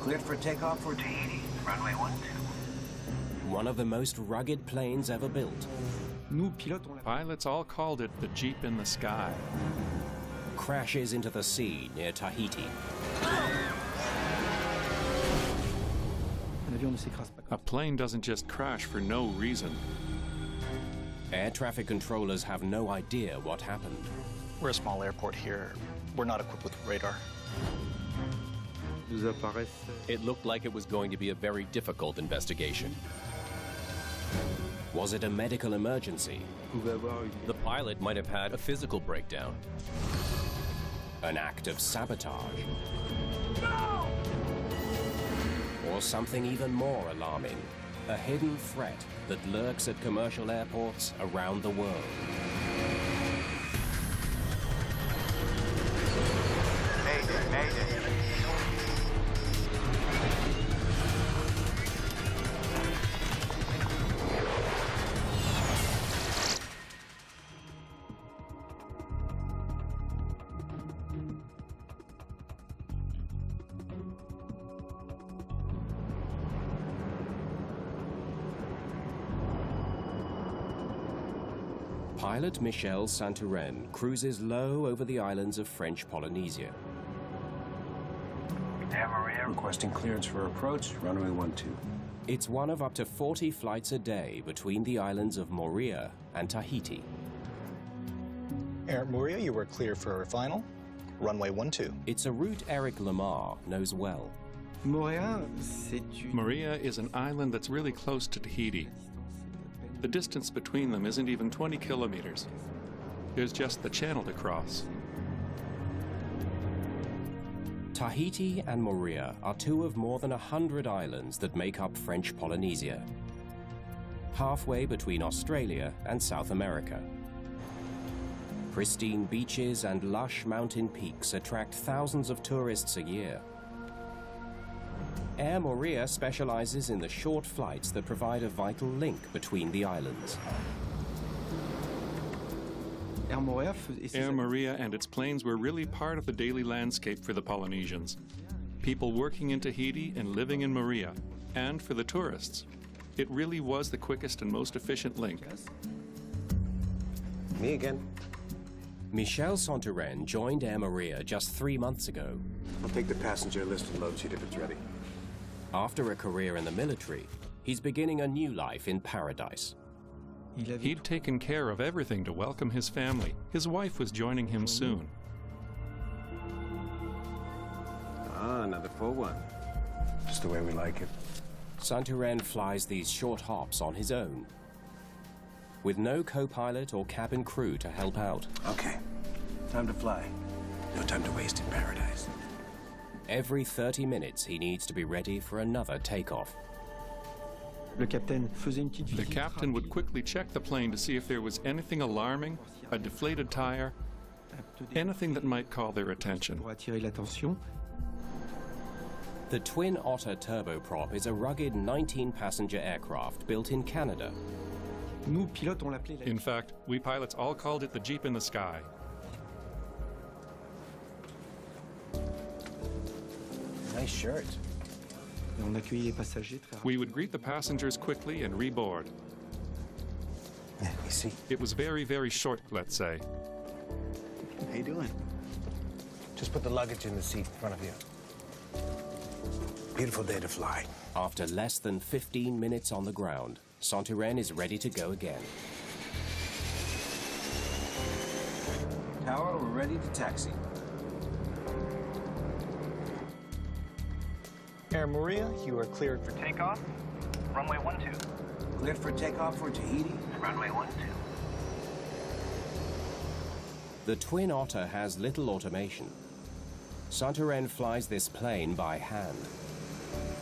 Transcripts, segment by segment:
Cleared for takeoff for Tahiti, runway 12. One of the most rugged planes ever built. Pilots all called it the Jeep in the sky. Crashes into the sea near Tahiti. A plane doesn't just crash for no reason. Air traffic controllers have no idea what happened. We're a small airport here. We're not equipped with radar. It looked like it was going to be a very difficult investigation. Was it a medical emergency? The pilot might have had a physical breakdown. An act of sabotage? Or something even more alarming, a hidden threat that lurks at commercial airports around the world. Mayday, Mayday. Pilot Michel Santoren cruises low over the islands of French Polynesia. AirMoorea requesting clearance for approach, runway 12. It's one of up to 40 flights a day between the islands of Moorea and Tahiti. AirMoorea, you were clear for final, runway 12. It's a route Eric Lamar knows well. Moorea is an island that's really close to Tahiti. The distance between them isn't even 20 kilometers. There's just the channel to cross. Tahiti and Moorea are two of more than 100 islands that make up French Polynesia, halfway between Australia and South America. Pristine beaches and lush mountain peaks attract thousands of tourists a year. AirMoorea specializes in the short flights that provide a vital link between the islands. AirMoorea and its planes were really part of the daily landscape for the Polynesians. People working in Tahiti and living in Moorea. And for the tourists, it really was the quickest and most efficient link. Me again. Michel Santoren joined AirMoorea just 3 months ago. I'll take the passenger list and load sheet if it's ready. After a career in the military, he's beginning a new life in paradise. He'd taken care of everything to welcome his family. His wife was joining him soon. Ah, another full one. Just the way we like it. Santoren flies these short hops on his own, with no co-pilot or cabin crew to help out. Okay, time to fly. No time to waste in paradise. Every 30 minutes, he needs to be ready for another takeoff. The captain would quickly check the plane to see if there was anything alarming, a deflated tire, anything that might call their attention. The Twin Otter turboprop is a rugged 19-passenger aircraft built in Canada. In fact, we pilots all called it the Jeep in the sky. Nice shirt. We would greet the passengers quickly and reboard. Yeah, you see. It was very, very short, let's say. How you doing? Just put the luggage in the seat in front of you. Beautiful day to fly. After less than 15 minutes on the ground, Santoren is ready to go again. Tower, we're ready to taxi. AirMoorea, you are cleared for takeoff, runway 12. Cleared for takeoff for Tahiti, runway 12. The Twin Otter has little automation. Santoren flies this plane by hand.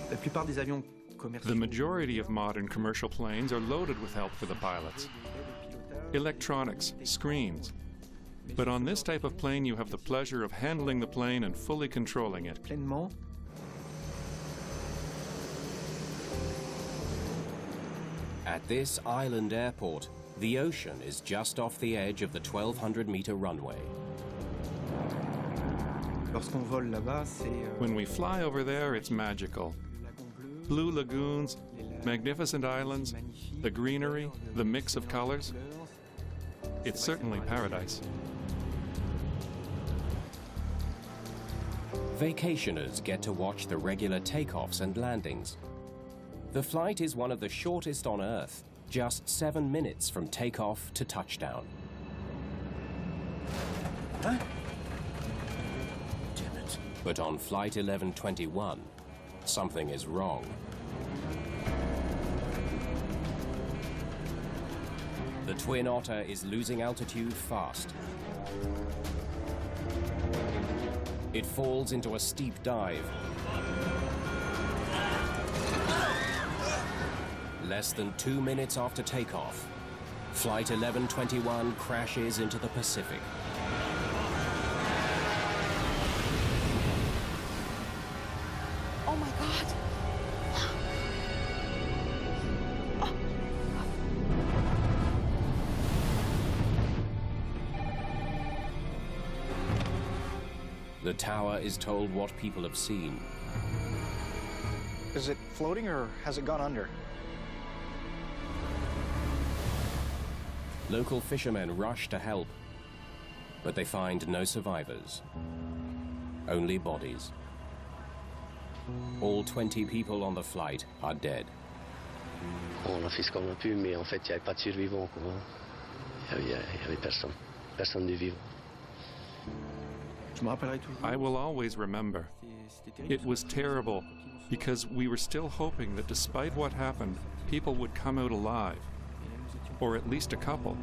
The majority of modern commercial planes are loaded with help for the pilots. Electronics, screens. But on this type of plane, you have the pleasure of handling the plane and fully controlling it. At this island airport, the ocean is just off the edge of the 1,200-meter runway. When we fly over there, it's magical. Blue lagoons, magnificent islands, the greenery, the mix of colors. It's certainly paradise. Vacationers get to watch the regular takeoffs and landings. The flight is one of the shortest on Earth, just 7 minutes from takeoff to touchdown. Huh? But on Flight 1121, something is wrong. The Twin Otter is losing altitude fast. It falls into a steep dive. Less than 2 minutes after takeoff, Flight 1121 crashes into the Pacific. Oh my God! The tower is told what people have seen. Is it floating or has it gone under? Local fishermen rush to help, but they find no survivors, only bodies. All 20 people on the flight are dead. On a fait ce qu'on a pu, mais en fait, il n'y avait pas de survivants, quoi. Il n'y avait personne. Personne de vivant. I will always remember. It was terrible because we were still hoping that despite what happened, people would come out alive, or at least a couple.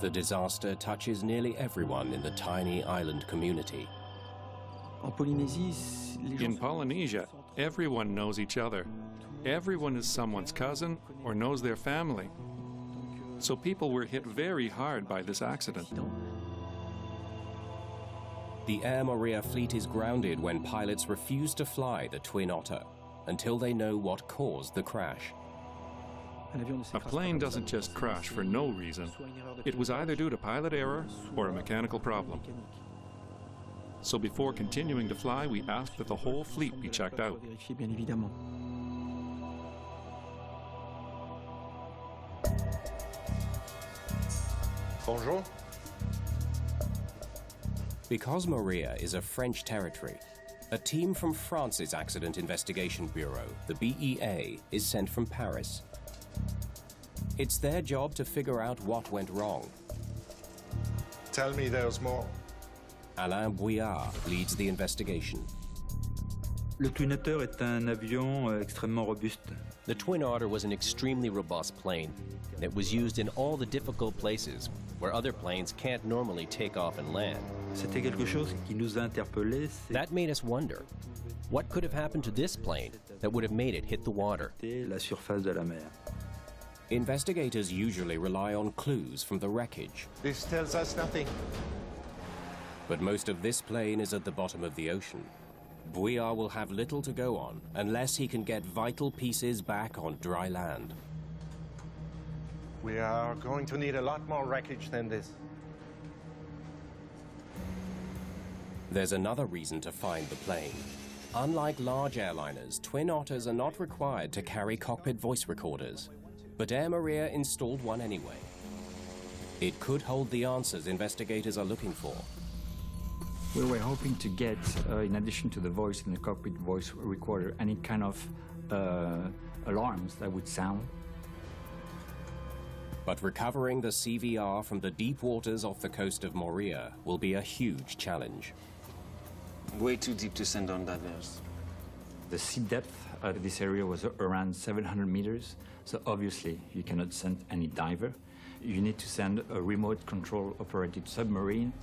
The disaster touches nearly everyone in the tiny island community. In Polynesia, everyone knows each other. Everyone is someone's cousin or knows their family. So people were hit very hard by this accident. The AirMoorea fleet is grounded when pilots refuse to fly the Twin Otter until they know what caused the crash. A plane doesn't just crash for no reason. It was either due to pilot error or a mechanical problem. So before continuing to fly, we asked that the whole fleet be checked out. Bonjour. Because Moorea is a French territory, a team from France's Accident Investigation Bureau, the BEA, is sent from Paris. It's their job to figure out what went wrong. Tell me there's more. Alain Bouillard leads the investigation. Le Twin Otter est un avion extrêmement robuste. The Twin Otter was an extremely robust plane. It was used in all the difficult places where other planes can't normally take off and land. C'était quelque chose qui nous a interpellés. That made us wonder, what could have happened to this plane that would have made it hit the water? La surface de la mer. Investigators usually rely on clues from the wreckage. This tells us nothing. But most of this plane is at the bottom of the ocean. Bouillard will have little to go on unless he can get vital pieces back on dry land. We are going to need a lot more wreckage than this. There's another reason to find the plane. Unlike large airliners, Twin Otters are not required to carry cockpit voice recorders, but AirMoorea installed one anyway. It could hold the answers investigators are looking for. We were hoping to get, in addition to the voice in the cockpit voice recorder, any kind of alarms that would sound. But recovering the CVR from the deep waters off the coast of Moorea will be a huge challenge. Way too deep to send on divers. The sea depth of this area was around 700 meters, so obviously you cannot send any diver. You need to send a remote control operated submarine.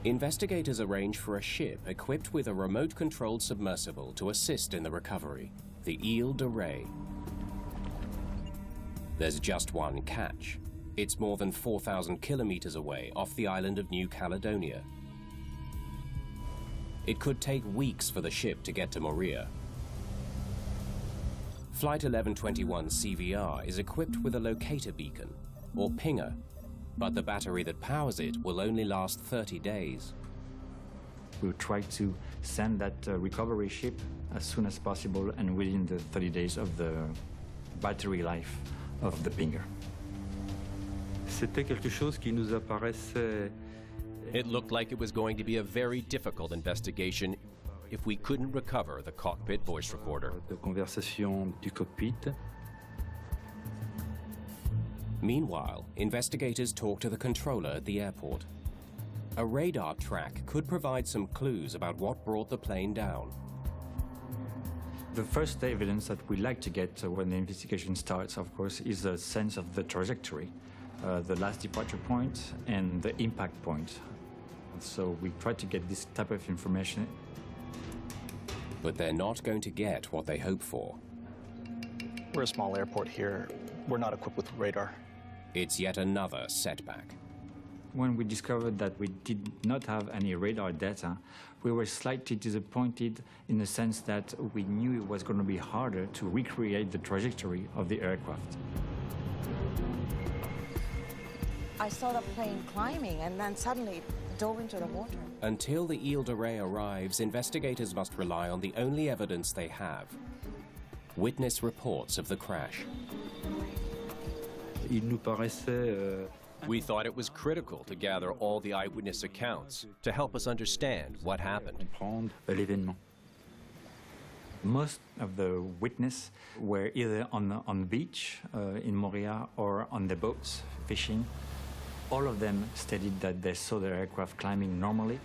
Investigators arrange for a ship equipped with a remote-controlled submersible to assist in the recovery, the Ile de Ré. There's just one catch. It's more than 4,000 kilometers away off the island of New Caledonia. It could take weeks for the ship to get to Moorea, Flight 1121 CVR is equipped with a locator beacon, or pinger, but the battery that powers it will only last 30 days. We'll try to send that recovery ship as soon as possible and within the 30 days of the battery life of the pinger. C'était quelque chose qui nous apparaissait. It looked like it was going to be a very difficult investigation if we couldn't recover the cockpit voice recorder. De conversation du cockpit. Meanwhile, investigators talk to the controller at the airport. A radar track could provide some clues about what brought the plane down. The first evidence that we like to get when the investigation starts, of course, is a sense of the trajectory, the last departure point and the impact point. So we try to get this type of information. But they're not going to get what they hope for. We're a small airport here. We're not equipped with radar. It's yet another setback. When we discovered that we did not have any radar data, we were slightly disappointed in the sense that we knew it was going to be harder to recreate the trajectory of the aircraft. I saw the plane climbing and then suddenly dove into the water. Until the Ile de Ré arrives, investigators must rely on the only evidence they have: witness reports of the crash. Il nous paraissait. We thought it was critical to gather all the eyewitness accounts to help us understand what happened. Comprendre l'événement. Most of the witnesses were either on the beach in Moorea or on the boats fishing. All of them stated that they saw the aircraft climbing normally.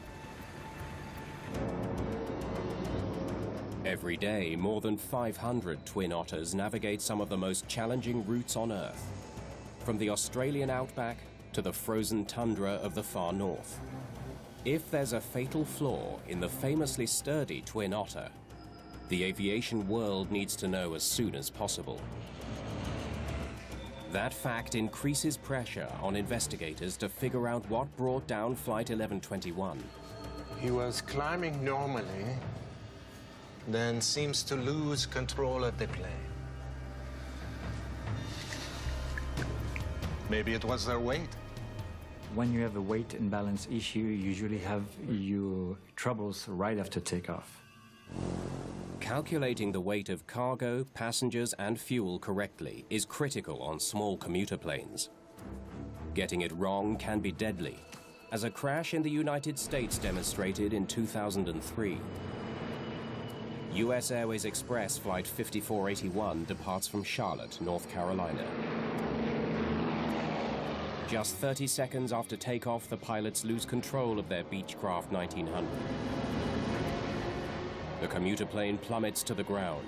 Every day, more than 500 twin otters navigate some of the most challenging routes on Earth, from the Australian outback to the frozen tundra of the far north. If there's a fatal flaw in the famously sturdy twin otter, the aviation world needs to know as soon as possible. That fact increases pressure on investigators to figure out what brought down Flight 1121. He was climbing normally, then seems to lose control of the plane. Maybe it was their weight. When you have a weight imbalance issue, you usually have your troubles right after takeoff. Calculating the weight of cargo, passengers, and fuel correctly is critical on small commuter planes. Getting it wrong can be deadly, as a crash in the United States demonstrated in 2003. US Airways Express Flight 5481 departs from Charlotte, North Carolina. Just 30 seconds after takeoff, the pilots lose control of their Beechcraft 1900. The commuter plane plummets to the ground,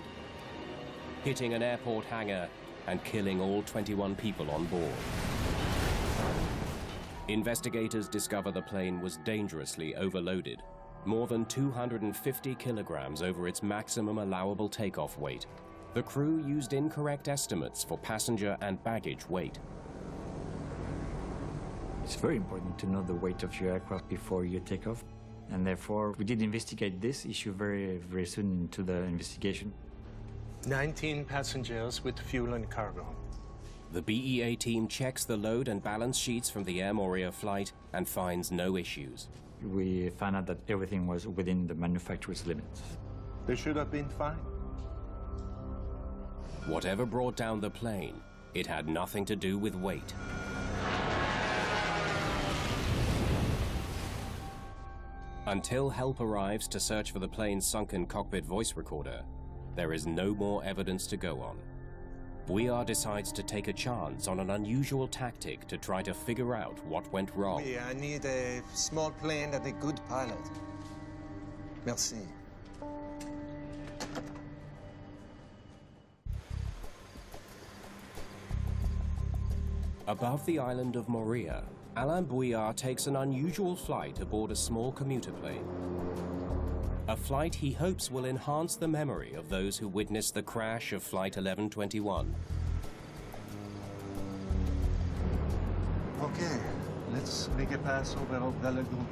hitting an airport hangar and killing all 21 people on board. Investigators discover the plane was dangerously overloaded, more than 250 kilograms over its maximum allowable takeoff weight. The crew used incorrect estimates for passenger and baggage weight. It's very important to know the weight of your aircraft before you take off. And therefore, we did investigate this issue very, very soon into the investigation. 19 passengers with fuel and cargo. The BEA team checks the load and balance sheets from the AirMoorea flight and finds no issues. We found out that everything was within the manufacturer's limits. They should have been fine. Whatever brought down the plane, it had nothing to do with weight. Until help arrives to search for the plane's sunken cockpit voice recorder, there is no more evidence to go on. Bouillard decides to take a chance on an unusual tactic to try to figure out what went wrong. Oui, I need a small plane and a good pilot. Merci. Above the island of Moorea, Alain Bouillard takes an unusual flight aboard a small commuter plane. A flight he hopes will enhance the memory of those who witnessed the crash of Flight 1121. Okay, let's make a pass over the lagoon.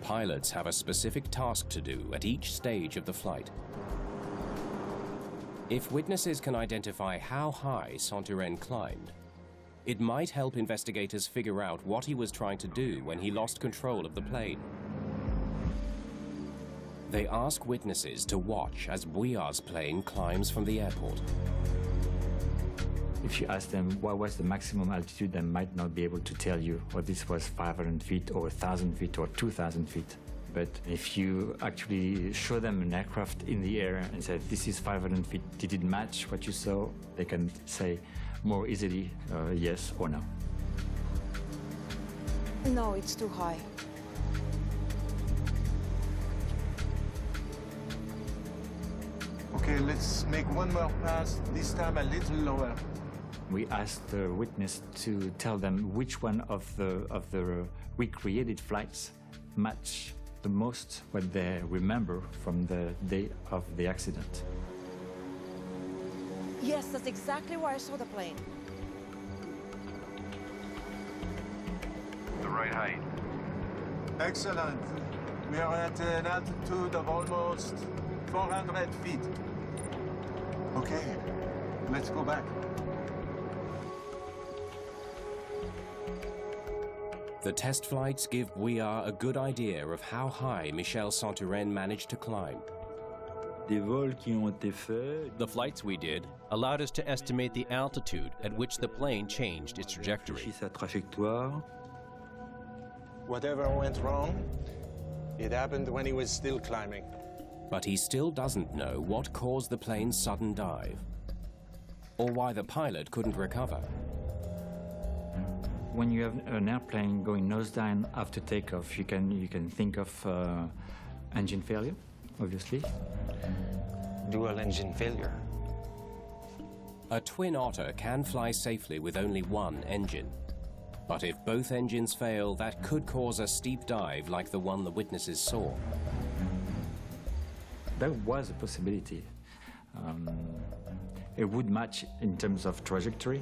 Pilots have a specific task to do at each stage of the flight. If witnesses can identify how high Santurén climbed, it might help investigators figure out what he was trying to do when he lost control of the plane. They ask witnesses to watch as Bouillard's plane climbs from the airport. If you ask them what was the maximum altitude, they might not be able to tell you, or this was 500 feet or 1,000 feet or 2,000 feet. But if you actually show them an aircraft in the air and say, this is 500 feet, did it match what you saw? They can say more easily yes or no. No, it's too high. Okay, let's make one more pass, this time a little lower. We asked the witness to tell them which one of the recreated flights match the most what they remember from the day of the accident. Yes, that's exactly where I saw the plane. The right height. Excellent. We are at an altitude of almost 400 feet. Okay, let's go back. The test flights give Bouillard a good idea of how high Michel Santurén managed to climb. The flights we did allowed us to estimate the altitude at which the plane changed its trajectory. Whatever went wrong, it happened when he was still climbing. But he still doesn't know what caused the plane's sudden dive, or why the pilot couldn't recover. When you have an airplane going nose down after takeoff, you can think of engine failure, obviously. Dual engine failure. A twin otter can fly safely with only one engine. But if both engines fail, that could cause a steep dive like the one the witnesses saw. That was a possibility. It would match in terms of trajectory.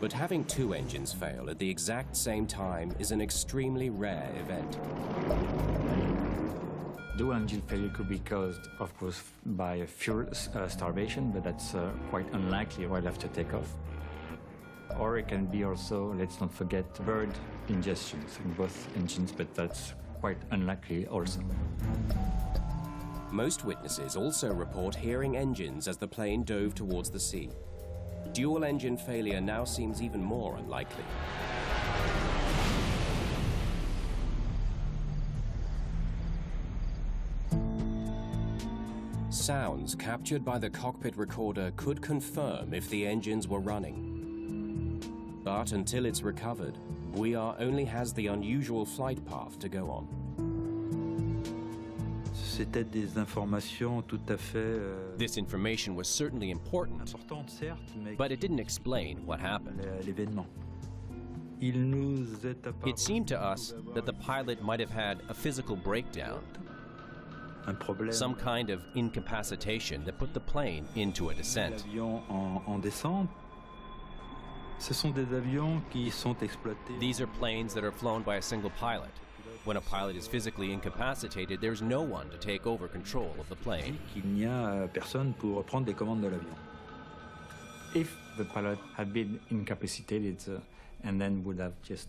But having two engines fail at the exact same time is an extremely rare event. Dual engine failure could be caused, of course, by fuel starvation, but that's quite unlikely right after takeoff. Or it can be also, let's not forget, bird ingestions in both engines, but that's quite unlikely also. Most witnesses also report hearing engines as the plane dove towards the sea. Dual engine failure now seems even more unlikely. Sounds captured by the cockpit recorder could confirm if the engines were running. But until it's recovered, Bouillard only has the unusual flight path to go on. This information was certainly important, but it didn't explain what happened. It seemed to us that the pilot might have had a physical breakdown, some kind of incapacitation that put the plane into a descent. These are planes that are flown by a single pilot. When a pilot is physically incapacitated, there's no one to take over control of the plane. If the pilot had been incapacitated and then would have just,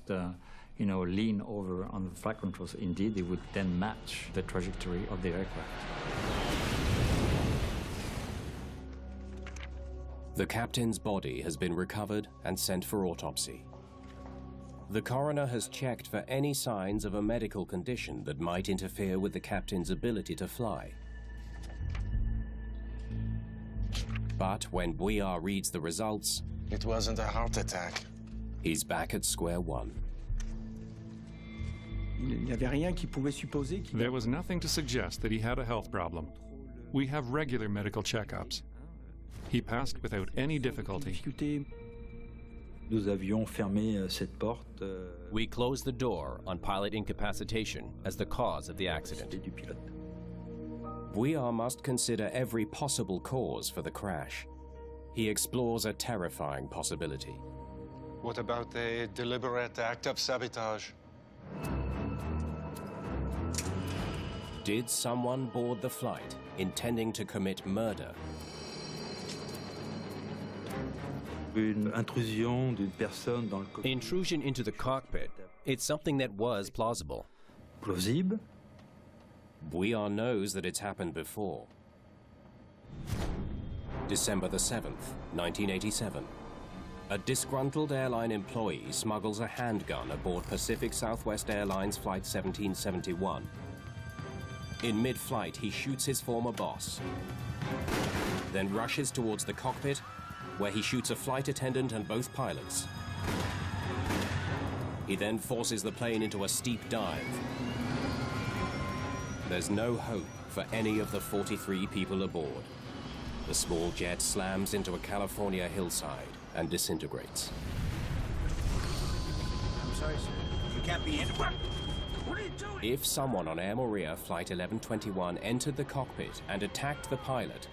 leaned over on the flight controls, indeed, it would then match the trajectory of the aircraft. The captain's body has been recovered and sent for autopsy. The coroner has checked for any signs of a medical condition that might interfere with the captain's ability to fly. But when Bouillard reads the results, it wasn't a heart attack. He's back at square one. There was nothing to suggest that he had a health problem. We have regular medical checkups. He passed without any difficulty. We closed the door on pilot incapacitation as the cause of the accident. Bouillard must consider every possible cause for the crash. He explores a terrifying possibility. What about a deliberate act of sabotage? Did someone board the flight intending to commit murder? Une intrusion d'une personne dans le cockpit. Intrusion into the cockpit, it's something that was plausible. Plausible. VR knows that it's happened before. December the 7th, 1987. A disgruntled airline employee smuggles a handgun aboard Pacific Southwest Airlines Flight 1771. In mid-flight, he shoots his former boss, then rushes towards the cockpit, where he shoots a flight attendant and both pilots. He then forces the plane into a steep dive. There's no hope for any of the 43 people aboard. The small jet slams into a California hillside and disintegrates. I'm sorry, sir. You can't be in. What are you doing? If someone on AirMoorea Flight 1121 entered the cockpit and attacked the pilot,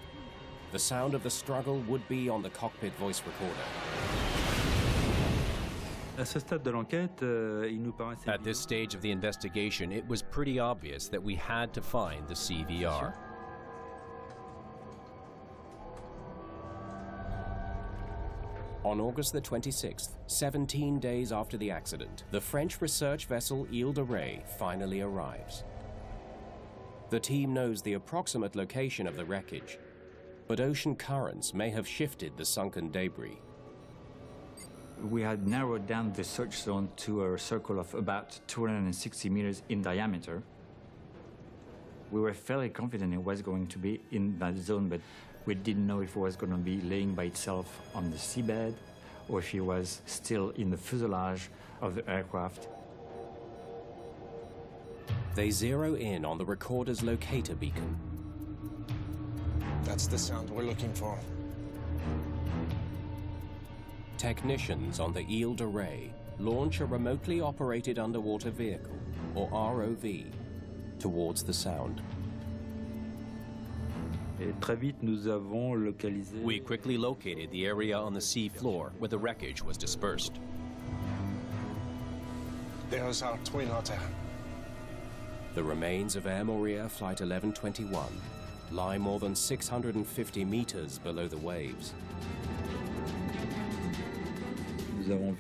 the sound of the struggle would be on the cockpit voice recorder. At this stage of the investigation, it was pretty obvious that we had to find the CVR. On August the 26th, 17 days after the accident, the French research vessel Ile de Ré finally arrives. The team knows the approximate location of the wreckage, but ocean currents may have shifted the sunken debris. We had narrowed down the search zone to a circle of about 260 meters in diameter. We were fairly confident it was going to be in that zone, but we didn't know if it was going to be laying by itself on the seabed or if it was still in the fuselage of the aircraft. They zero in on the recorder's locator beacon. That's the sound we're looking for. Technicians on the Ile de Ré launch a remotely operated underwater vehicle, or ROV, towards the sound. We quickly located the area on the sea floor where the wreckage was dispersed. There's our twin otter. The remains of AirMoorea Flight 1121 lie more than 650 meters below the waves.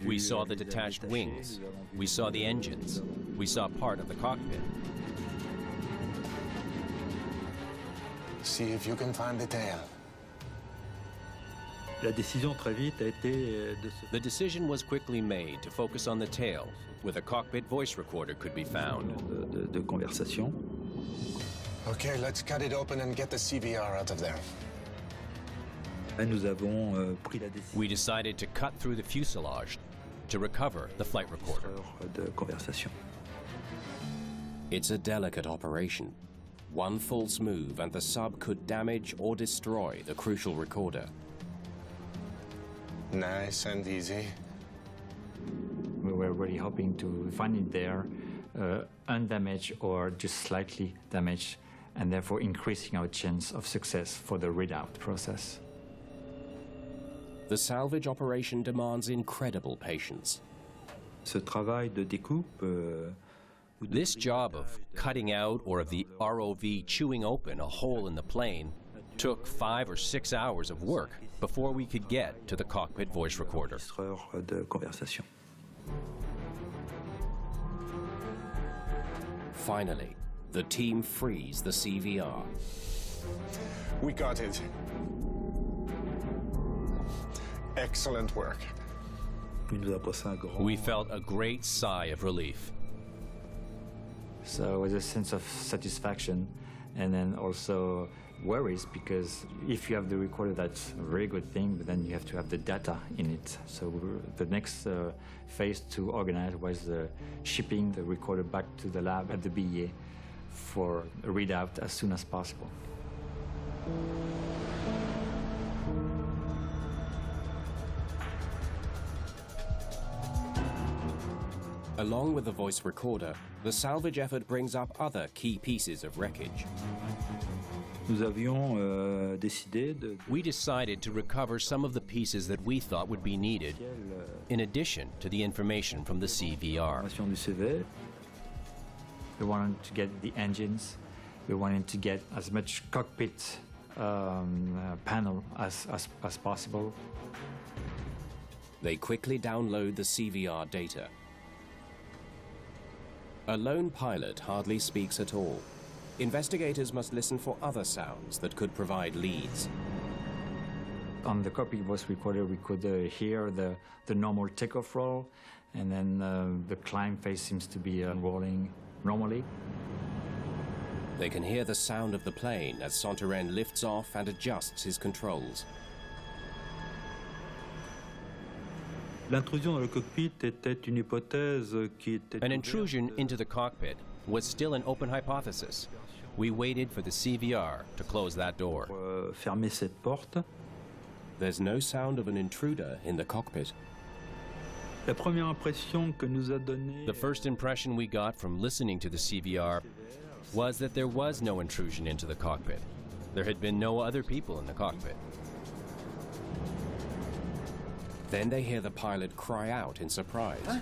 We saw the detached wings. We saw the engines. We saw part of the cockpit. See if you can find the tail. La décision très vite a été de se... The decision was quickly made to focus on the tail, where the cockpit voice recorder could be found. de conversation. Okay, let's cut it open and get the CVR out of there. Nous avons pris la décision We decided to cut through the fuselage to recover the flight recorder. de conversation. It's a delicate operation. One false move and the sub could damage or destroy the crucial recorder. Nice and easy. We were really hoping to find it there, undamaged or just slightly damaged, and therefore increasing our chance of success for the readout process. The salvage operation demands incredible patience. Ce travail de découpe This job of cutting out or of the ROV chewing open a hole in the plane took 5 or 6 hours of work before we could get to the cockpit voice recorder. de conversation. Finally, the team frees the CVR. We got it. Excellent work. We felt a great sigh of relief. So it was a sense of satisfaction and then also worries, because if you have the recorder, that's a very good thing, but then you have to have the data in it. So the next phase to organize was shipping the recorder back to the lab at the BEA for a readout as soon as possible. Along with the voice recorder, the salvage effort brings up other key pieces of wreckage. Nous avions décidé de... We decided to recover some of the pieces that we thought would be needed, in addition to the information from the CVR. du CV. We wanted to get the engines. We wanted to get as much cockpit panel as possible. They quickly download the CVR data. A lone pilot hardly speaks at all. Investigators must listen for other sounds that could provide leads. On the cockpit voice recorder, we could hear the normal takeoff roll, and then the climb phase seems to be rolling normally. They can hear the sound of the plane as Santorin lifts off and adjusts his controls. L'intrusion dans le cockpit était une hypothèse qui était... An intrusion into the cockpit was still an open hypothesis. We waited for the CVR to close that door. Fermer cette porte. There's no sound of an intruder in the cockpit. La première impression que nous a donné... The first impression we got from listening to the CVR was that there was no intrusion into the cockpit. There had been no other people in the cockpit. Then they hear the pilot cry out in surprise. Huh?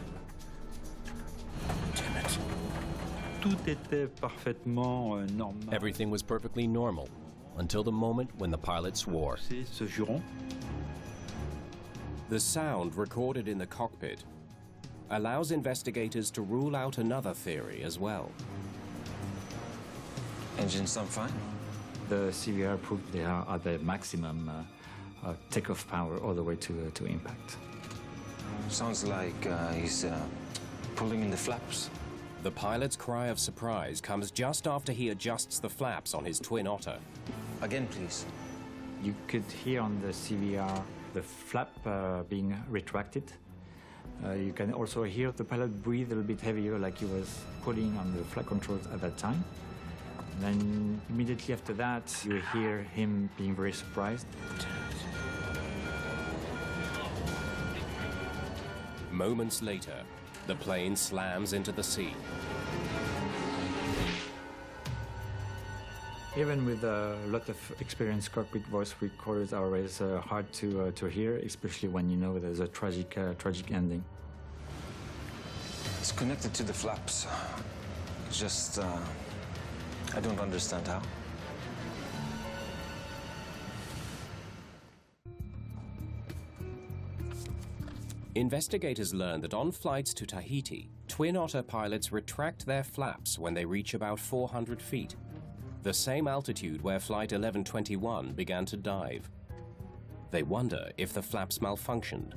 Damn it. Tout était parfaitement normal. Everything was perfectly normal until the moment when the pilot swore. Ce juron. The sound recorded in the cockpit allows investigators to rule out another theory as well. Engines sound fine. The CVR proved they are at the maximum takeoff power all the way to impact. Sounds like he's pulling in the flaps. The pilot's cry of surprise comes just after he adjusts the flaps on his Twin Otter. Again, please. You could hear on the CVR the flap being retracted. You can also hear the pilot breathe a little bit heavier, like he was pulling on the flight controls at that time. And then immediately after that, you hear him being very surprised. Moments later, the plane slams into the sea. Even with a lot of experienced cockpit voice recorders are always hard to hear, especially when you know there's a tragic ending. It's connected to the flaps. Just, I don't understand how. Investigators learn that on flights to Tahiti, Twin Otter pilots retract their flaps when they reach about 400 feet, the same altitude where Flight 1121 began to dive. They wonder if the flaps malfunctioned.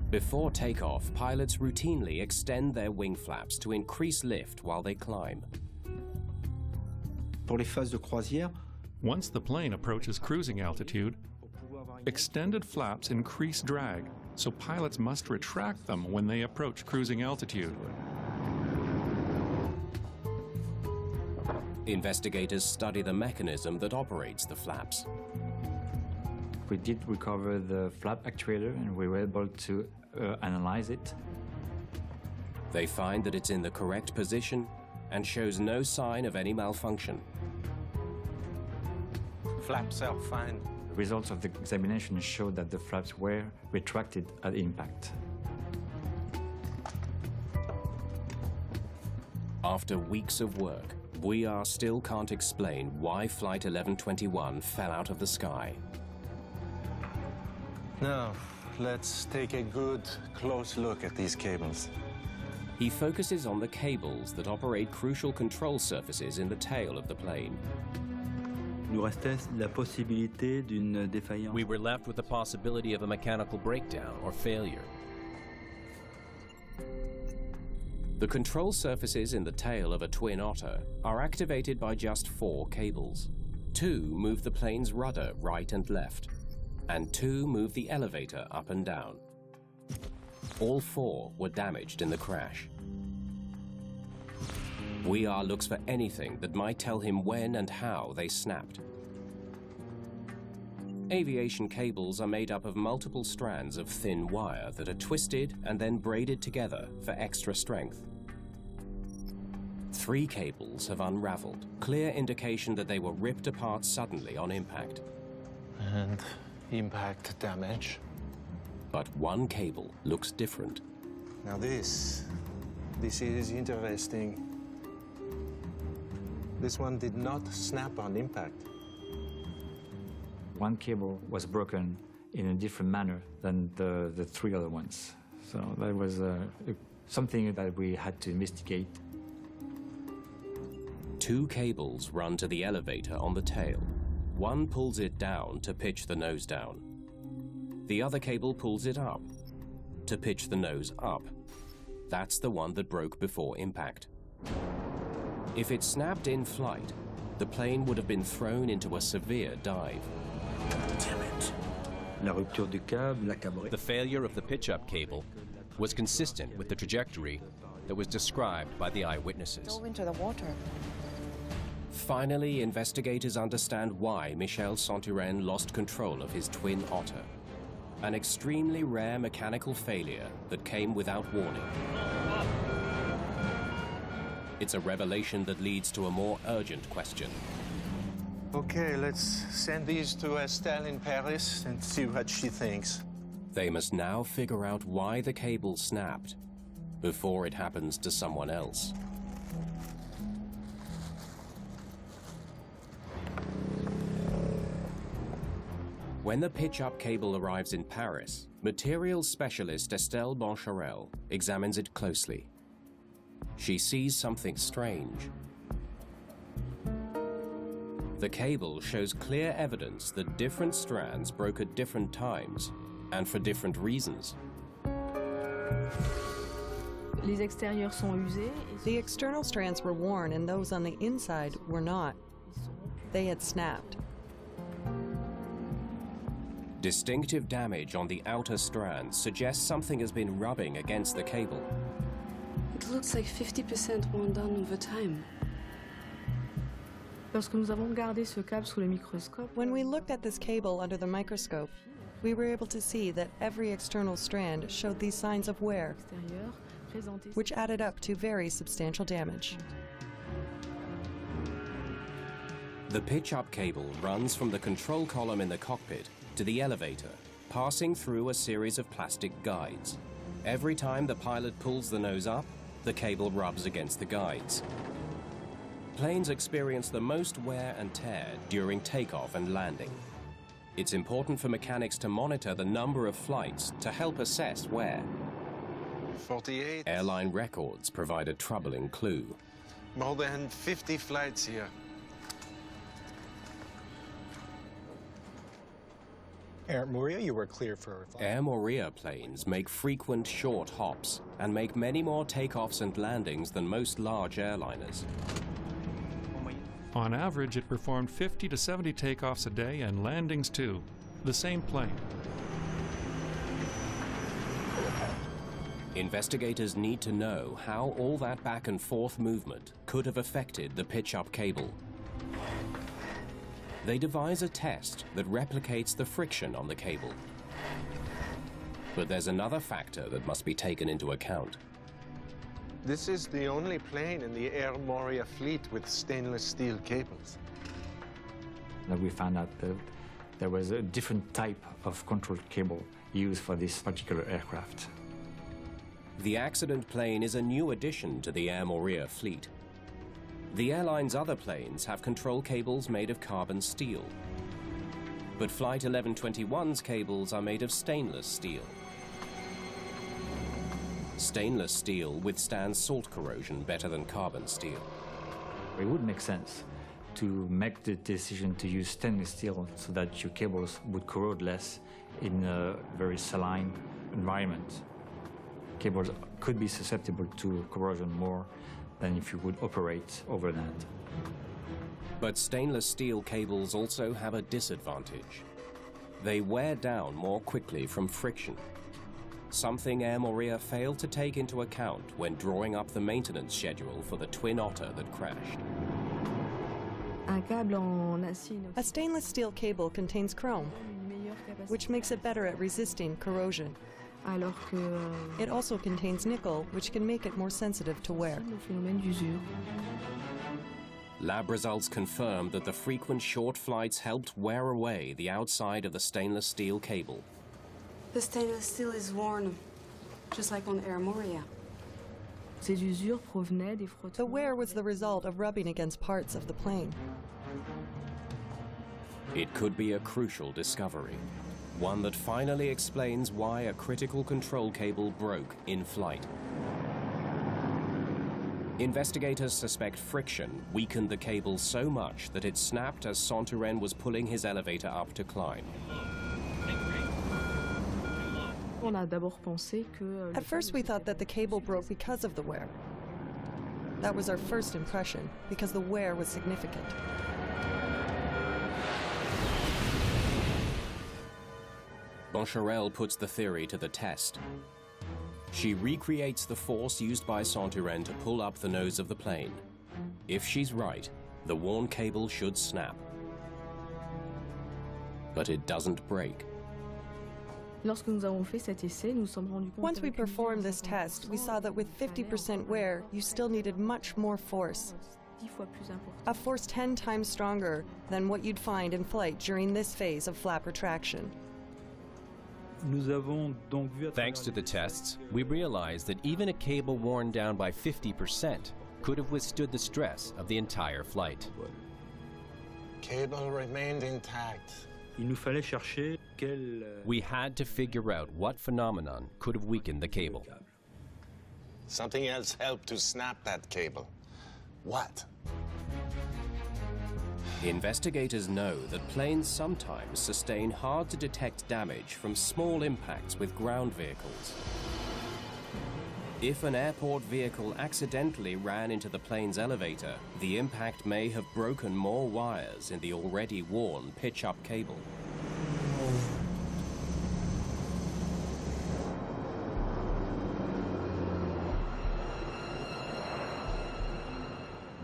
Before takeoff, pilots routinely extend their wing flaps to increase lift while they climb. Pour les phases de croisière, once the plane approaches cruising altitude, extended flaps increase drag, so pilots must retract them when they approach cruising altitude. Investigators study the mechanism that operates the flaps. We did recover the flap actuator and we were able to analyze it. They find that it's in the correct position and shows no sign of any malfunction. Flaps are fine. The results of the examination showed that the flaps were retracted at impact. After weeks of work, Bouillard still can't explain why Flight 1121 fell out of the sky. Now, let's take a good, close look at these cables. He focuses on the cables that operate crucial control surfaces in the tail of the plane. Nous restait la possibilité d'une défaillance. We were left with the possibility of a mechanical breakdown or failure. The control surfaces in the tail of a Twin Otter are activated by just 4 cables. 2 move the plane's rudder right and left, and 2 move the elevator up and down. All 4 were damaged in the crash. Bouillard looks for anything that might tell him when and how they snapped. Aviation cables are made up of multiple strands of thin wire that are twisted and then braided together for extra strength. 3 cables have unraveled, clear indication that they were ripped apart suddenly on impact. And impact damage. But 1 cable looks different. Now this is interesting. This one did not snap on impact. 1 cable was broken in a different manner than the three other ones. So that was something that we had to investigate. Two cables run to the elevator on the tail. One pulls it down to pitch the nose down. The other cable pulls it up to pitch the nose up. That's the one that broke before impact. If it snapped in flight, the plane would have been thrown into a severe dive. Damn it. La rupture du câble, la cabrée. The failure of the pitch-up cable was consistent with the trajectory that was described by the eyewitnesses. Dove into the water. Finally, investigators understand why Michel Santurenne lost control of his twin otter. An extremely rare mechanical failure that came without warning. It's a revelation that leads to a more urgent question. Okay, let's send these to Estelle in Paris and see what she thinks. They must now figure out why the cable snapped before it happens to someone else. When the pitch-up cable arrives in Paris, materials specialist Estelle Boncharel examines it closely. She sees something strange. The cable shows clear evidence that different strands broke at different times and for different reasons. The external strands were worn and those on the inside were not. They had snapped. Distinctive damage on the outer strands suggests something has been rubbing against the cable. It looks like 50% worn down over time. When we looked at this cable under the microscope, we were able to see that every external strand showed these signs of wear, which added up to very substantial damage. The pitch-up cable runs from the control column in the cockpit to the elevator, passing through a series of plastic guides. Every time the pilot pulls the nose up, the cable rubs against the guides. Planes experience the most wear and tear during takeoff and landing. It's important for mechanics to monitor the number of flights to help assess wear. 48. Airline records provide a troubling clue. More than 50 flights here. AirMoorea, you were clear for... AirMoorea planes make frequent short hops and make many more takeoffs and landings than most large airliners. On average, it performed 50 to 70 takeoffs a day and landings too. The same plane. Investigators need to know how all that back and forth movement could have affected the pitch-up cable. They devise a test that replicates the friction on the cable. But there's another factor that must be taken into account. This is the only plane in the AirMoorea fleet with stainless steel cables. We found out that there was a different type of control cable used for this particular aircraft. The accident plane is a new addition to the AirMoorea fleet. The airline's other planes have control cables made of carbon steel. But Flight 1121's cables are made of stainless steel. Stainless steel withstands salt corrosion better than carbon steel. It would make sense to make the decision to use stainless steel so that your cables would corrode less in a very saline environment. Cables could be susceptible to corrosion more than if you would operate over land. But stainless steel cables also have a disadvantage. They wear down more quickly from friction, something AirMoorea failed to take into account when drawing up the maintenance schedule for the Twin Otter that crashed. A stainless steel cable contains chrome, which makes it better at resisting corrosion. It also contains nickel, which can make it more sensitive to wear. Lab results confirm that the frequent short flights helped wear away the outside of the stainless steel cable. The stainless steel is worn, just like on AirMoorea. The wear was the result of rubbing against parts of the plane. It could be a crucial discovery. one that finally explains why a critical control cable broke in flight. Investigators suspect friction weakened the cable so much that it snapped as Santoren was pulling his elevator up to climb. At first we thought that the cable broke because of the wear. That was our first impression, because the wear was significant. Boncharel puts the theory to the test. She recreates the force used by Santoren to pull up the nose of the plane. If she's right, the worn cable should snap. But it doesn't break. Once we performed this test, we saw that with 50% wear, you still needed much more force. A force 10 times stronger than what you'd find in flight during this phase of flap retraction. Thanks to the tests, we realized that even a cable worn down by 50% could have withstood the stress of the entire flight. Cable remained intact. We had to figure out what phenomenon could have weakened the cable. Something else helped to snap that cable. What? Investigators know that planes sometimes sustain hard-to-detect damage from small impacts with ground vehicles. If an airport vehicle accidentally ran into the plane's elevator, the impact may have broken more wires in the already worn pitch-up cable.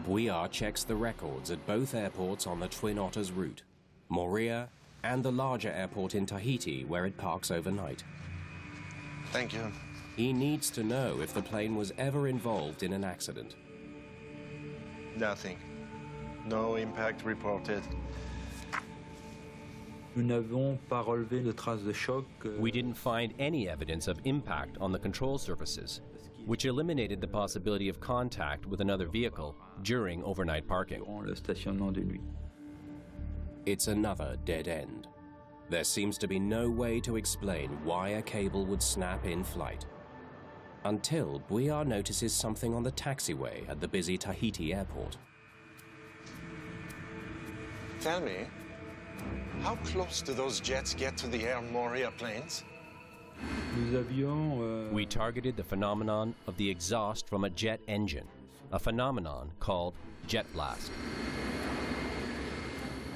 Bouillard checks the records at both airports on the Twin Otters route, Moorea and the larger airport in Tahiti where it parks overnight. Thank you. He needs to know if the plane was ever involved in an accident. Nothing. No impact reported. We didn't find any evidence of impact on the control surfaces, which eliminated the possibility of contact with another vehicle during overnight parking. It's another dead end. There seems to be no way to explain why a cable would snap in flight. Until Bouillard notices something on the taxiway at the busy Tahiti airport. Tell me, how close do those jets get to the AirMoorea planes? We targeted the phenomenon of the exhaust from a jet engine, a phenomenon called jet blast.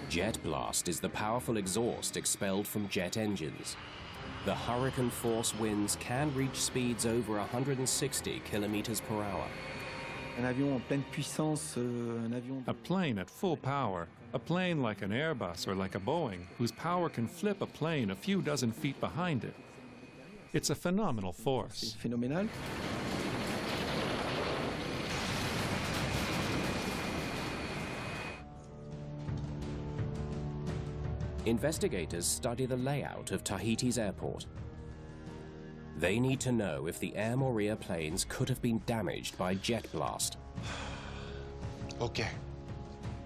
Jet blast is the powerful exhaust expelled from jet engines. The hurricane force winds can reach speeds over 160 kilometers per hour. A plane at full power, a plane like an Airbus or like a Boeing, whose power can flip a plane a few dozen feet behind it. It's a phenomenal force. Investigators study the layout of Tahiti's airport. They need to know if the AirMoorea planes could have been damaged by jet blast. Okay.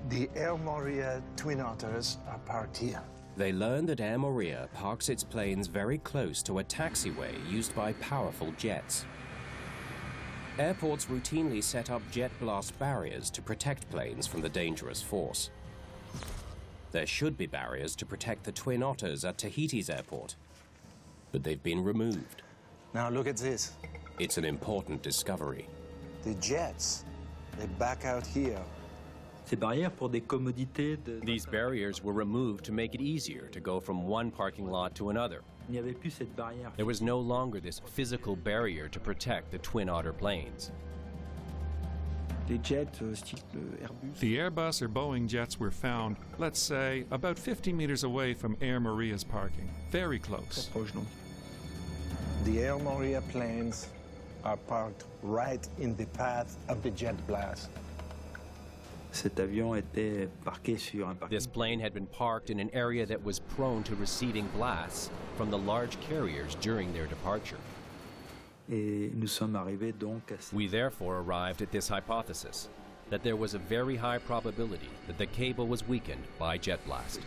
The AirMoorea Twin Otters are parked here. They learn that AirMoorea parks its planes very close to a taxiway used by powerful jets. Airports routinely set up jet blast barriers to protect planes from the dangerous force. There should be barriers to protect the Twin Otters at Tahiti's airport, but they've been removed. Now look at this. It's an important discovery. The jets, they back out here. These barriers were removed to make it easier to go from one parking lot to another. There was no longer this physical barrier to protect the Twin Otter planes. The Airbus or Boeing jets were found, let's say, about 50 meters away from AirMoorea's parking. Very close. The AirMoorea planes are parked right in the path of the jet blast. This plane had been parked in an area that was prone to receiving blasts from the large carriers during their departure. We therefore arrived at this hypothesis, that there was a very high probability that the cable was weakened by jet blast.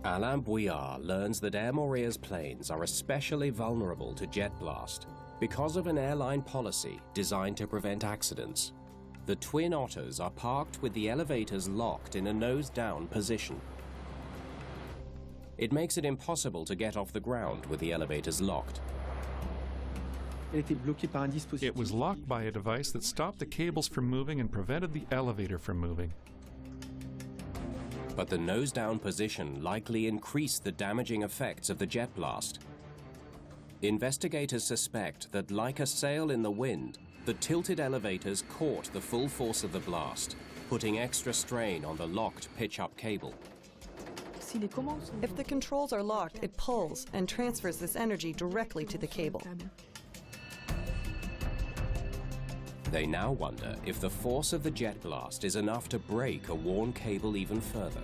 Alain Bouillard learns that AirMoorea's planes are especially vulnerable to jet blast because of an airline policy designed to prevent accidents. The Twin Otters are parked with the elevators locked in a nose-down position. It makes it impossible to get off the ground with the elevators locked. It was locked by a device that stopped the cables from moving and prevented the elevator from moving. But the nose-down position likely increased the damaging effects of the jet blast. Investigators suspect that, like a sail in the wind, the tilted elevators caught the full force of the blast, putting extra strain on the locked pitch-up cable. If the controls are locked, it pulls and transfers this energy directly to the cable. They now wonder if the force of the jet blast is enough to break a worn cable even further.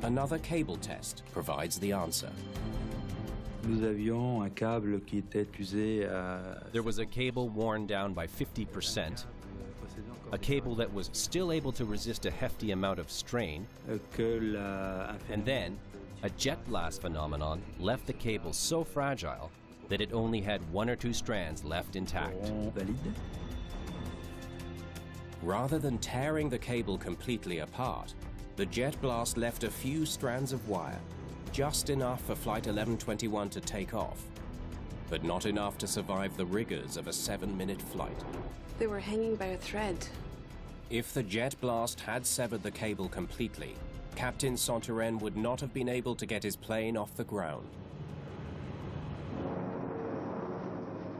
Another cable test provides the answer. There was a cable worn down by 50%, a cable that was still able to resist a hefty amount of strain, and then a jet blast phenomenon left the cable so fragile that it only had 1 or 2 strands left intact. Rather than tearing the cable completely apart, the jet blast left a few strands of wire, just enough for Flight 1121 to take off, but not enough to survive the rigors of a 7-minute flight. They were hanging by a thread. If the jet blast had severed the cable completely, Captain Santurén would not have been able to get his plane off the ground.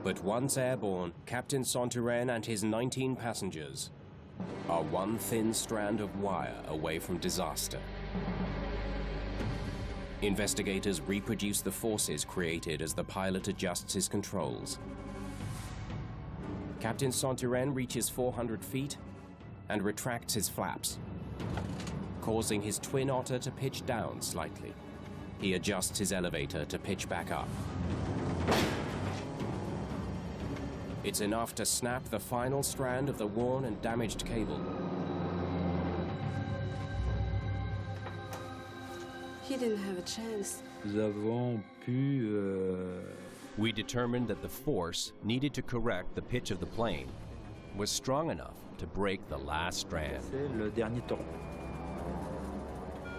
But once airborne, Captain Santurén and his 19 passengers are one thin strand of wire away from disaster. Investigators reproduce the forces created as the pilot adjusts his controls. Captain Santurén reaches 400 feet and retracts his flaps, causing his Twin Otter to pitch down slightly. He adjusts his elevator to pitch back up. It's enough to snap the final strand of the worn and damaged cable. He didn't have a chance. We determined that the force needed to correct the pitch of the plane was strong enough to break the last strand.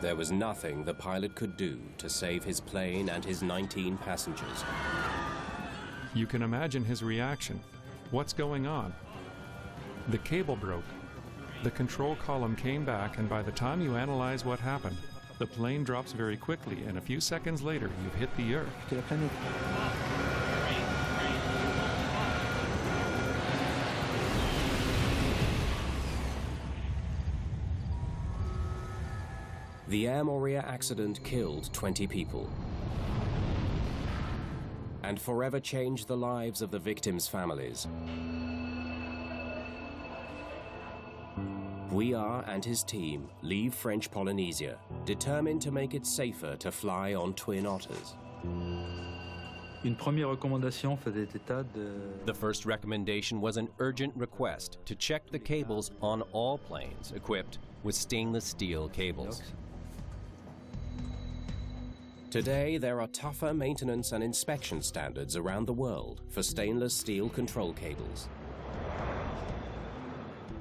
There was nothing the pilot could do to save his plane and his 19 passengers. You can imagine his reaction. What's going on? The cable broke. The control column came back, and by the time you analyze what happened, the plane drops very quickly, and a few seconds later, you've hit the Earth. The AirMoorea accident killed 20 people and forever changed the lives of the victims' families. Bouillard and his team leave French Polynesia, determined to make it safer to fly on Twin Otters. The first recommendation was an urgent request to check the cables on all planes equipped with stainless steel cables. Today, there are tougher maintenance and inspection standards around the world for stainless steel control cables.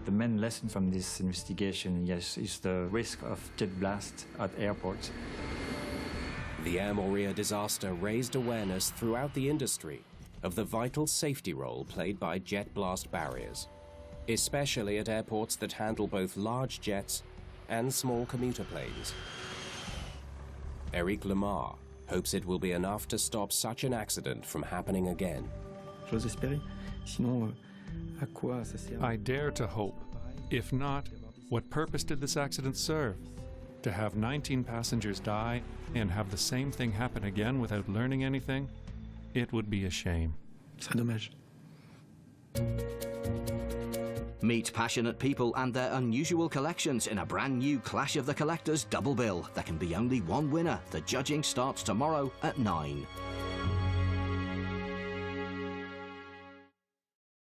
The main lesson from this investigation, yes, is the risk of jet blast at airports. The AirMoorea disaster raised awareness throughout the industry of the vital safety role played by jet blast barriers, especially at airports that handle both large jets and small commuter planes. Eric Lemar hopes it will be enough to stop such an accident from happening again. I dare to hope. If not, what purpose did this accident serve? To have 19 passengers die and have the same thing happen again without learning anything? It would be a shame. C'est dommage. Meet passionate people and their unusual collections in a brand new Clash of the Collectors double bill. There can be only one winner. The judging starts tomorrow at 9.